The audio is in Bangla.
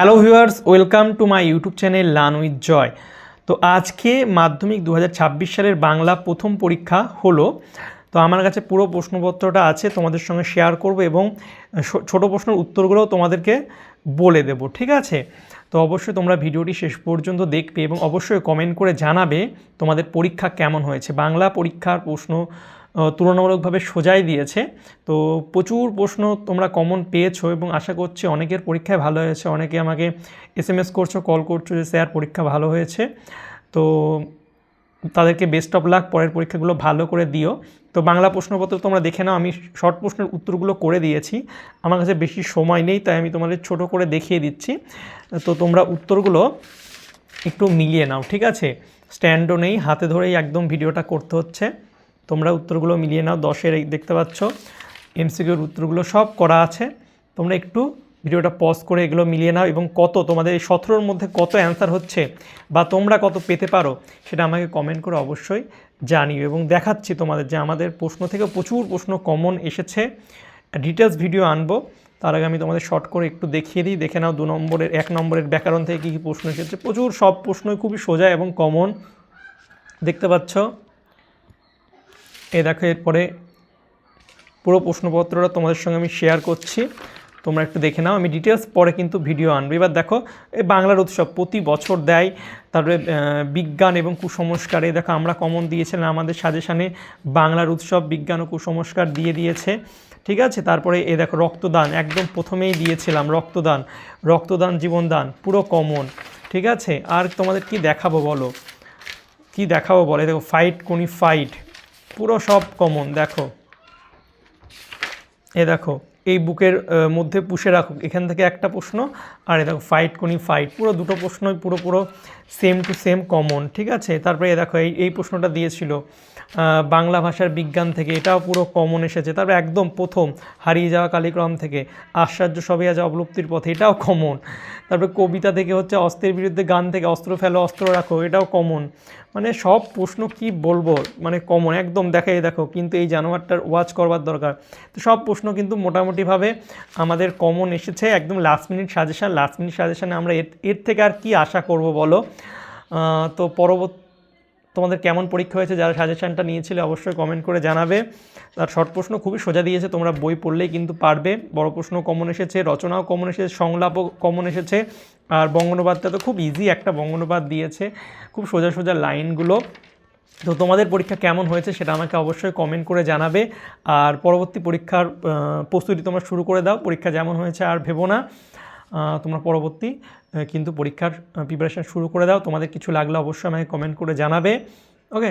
Hello viewers, welcome to my YouTube channel learn with Joy. তো আজকে মাধ্যমিক 2026 সালের বাংলা প্রথম পরীক্ষা হলো। তো আমার কাছে পুরো প্রশ্নপত্রটা আছে, তোমাদের সঙ্গে শেয়ার করব এবং ছোট প্রশ্নের উত্তরগুলোও তোমাদেরকে বলে দেব, ঠিক আছে? তো অবশ্যই তোমরা ভিডিওটি শেষ পর্যন্ত দেখবে এবং অবশ্যই কমেন্ট করে জানাবে তোমাদের পরীক্ষা কেমন হয়েছে। বাংলা পরীক্ষার প্রশ্ন তুলনামূলকভাবে সোজাই দিয়েছে, তো প্রচুর প্রশ্ন তোমরা কমন পেয়েছো এবং আশা করছি অনেকের পরীক্ষায় ভালো হয়েছে। অনেকে আমাকে SMS করছো, কল করছো যে স্যার পরীক্ষা ভালো হয়েছে। তো তাদেরকে বেস্ট অফ লাক, পরের পরীক্ষাগুলো ভালো করে দিও। তো বাংলা প্রশ্নপত্র তোমরা দেখে নাও, আমি শর্ট প্রশ্নের উত্তরগুলো করে দিয়েছি। আমার কাছে বেশি সময় নেই, তাই আমি তোমাদের ছোট করে দেখিয়ে দিচ্ছি। তো তোমরা উত্তরগুলো একটু মিলিয়ে নাও, ঠিক আছে? স্ট্যান্ডও নেই, হাতে ধরেই একদম ভিডিওটা করতে হচ্ছে। তোমরা উত্তরগুলো মিলিয়ে নাও। 10-এর দেখতে পাচ্ছ MCQর উত্তরগুলো সব করা আছে। তোমরা একটু ভিডিওটা পজ করে এগুলো মিলিয়ে নাও এবং কত তোমাদের এই 17-র মধ্যে কত অ্যান্সার হচ্ছে বা তোমরা কত পেতে পারো সেটা আমাকে কমেন্ট করে অবশ্যই জানিও। এবং দেখাচ্ছি তোমাদের যে আমাদের প্রশ্ন থেকে প্রচুর প্রশ্ন কমন এসেছে। ডিটেলস ভিডিও আনবো, তার আগে আমি তোমাদের শর্ট করে একটু দেখিয়ে দিই। দেখে নাও 1 নম্বরের ব্যাকরণ থেকে কী কী প্রশ্ন এসেছে। প্রচুর, সব প্রশ্নই খুবই সোজা এবং কমন দেখতে পাচ্ছ। দেখো, এরপরে পুরো প্রশ্নপত্রটা তোমাদের সঙ্গে আমি শেয়ার করছি, তোমরা একটু দেখে নাও। আমি ডিটেলস পরে কিন্তু ভিডিও আনবো। এবার দেখো, এই বাংলার উৎসব প্রতি বছর দেয়। তারপরে বিজ্ঞান এবং কুসংস্কারে দেখো আমরা কমন দিয়েছিলাম, আমাদের সাজেশানে বাংলার উৎসব, বিজ্ঞান ও কুসংস্কার দিয়েছে, ঠিক আছে? তারপরে দেখো রক্তদান, একদম প্রথমেই দিয়েছিলাম রক্তদান জীবনদান, পুরো কমন, ঠিক আছে? আর তোমাদের কি দেখাবো বলো, দেখো ফাইট কোনি ফাইট, পুরো সব কমন। দেখো দেখো এই বুকের মধ্যে পুষে রাখো, এখান থেকে একটা প্রশ্ন। আর দেখো ফাইট কোনি ফাইট, পুরো দুটো প্রশ্নই পুরো সেম টু সেম কমন, ঠিক আছে? তারপরে দেখো এই প্রশ্নটা দিয়েছিল বাংলা ভাষার বিজ্ঞান থেকে, এটাও পুরো কমন এসেছে। তারপরে একদম প্রথম হারিয়ে যাওয়া কালিক্রম থেকে আশ্চর্য সবই আজ অবলুপ্তির পথে, এটাও কমন। তারপরে কবিতা থেকে হচ্ছে অস্ত্রের বিরুদ্ধে গান থেকে অস্ত্র ফেলো অস্ত্র রাখো, এটাও কমন। মানে সব প্রশ্ন কি বলবো, মানে কমন একদম। দেখো কিন্তু এই জানোয়ারটার ওয়াচ করবার দরকার। তো সব প্রশ্ন কিন্তু মোটামুটিভাবে আমাদের কমন এসেছে। একদম লাস্ট মিনিট সাজেশানে আমরা এর থেকে আর কি আশা করব বলো? তো তোমাদের কেমন পরীক্ষা হয়েছে, যারা সাজেশানটা নিয়েছিলে অবশ্যই কমেন্ট করে জানাবে। আর শর্ট প্রশ্ন খুবই সোজা দিয়েছে, তোমরা বই পড়লেই কিন্তু পারবে। বড় প্রশ্ন কমন এসেছে, রচনাও কমন এসেছে, সংলাপও কমন এসেছে। আর বঙ্গানুবাদটা তো খুব ইজি একটা বঙ্গানুবাদ দিয়েছে, খুব সোজা লাইনগুলো। তো তোমাদের পরীক্ষা কেমন হয়েছে সেটা আমাকে অবশ্যই কমেন্ট করে জানাবে। আর পরবর্তী পরীক্ষার প্রস্তুতি তোমরা শুরু করে দাও। পরীক্ষা যেমন হয়েছে আর ভেবো না, তোমরা পরবর্তী কিন্তু পরীক্ষার প্রিপারেশান শুরু করে দাও। তোমাদের কিছু লাগলে অবশ্যই আমাকে কমেন্ট করে জানাবে। ওকে।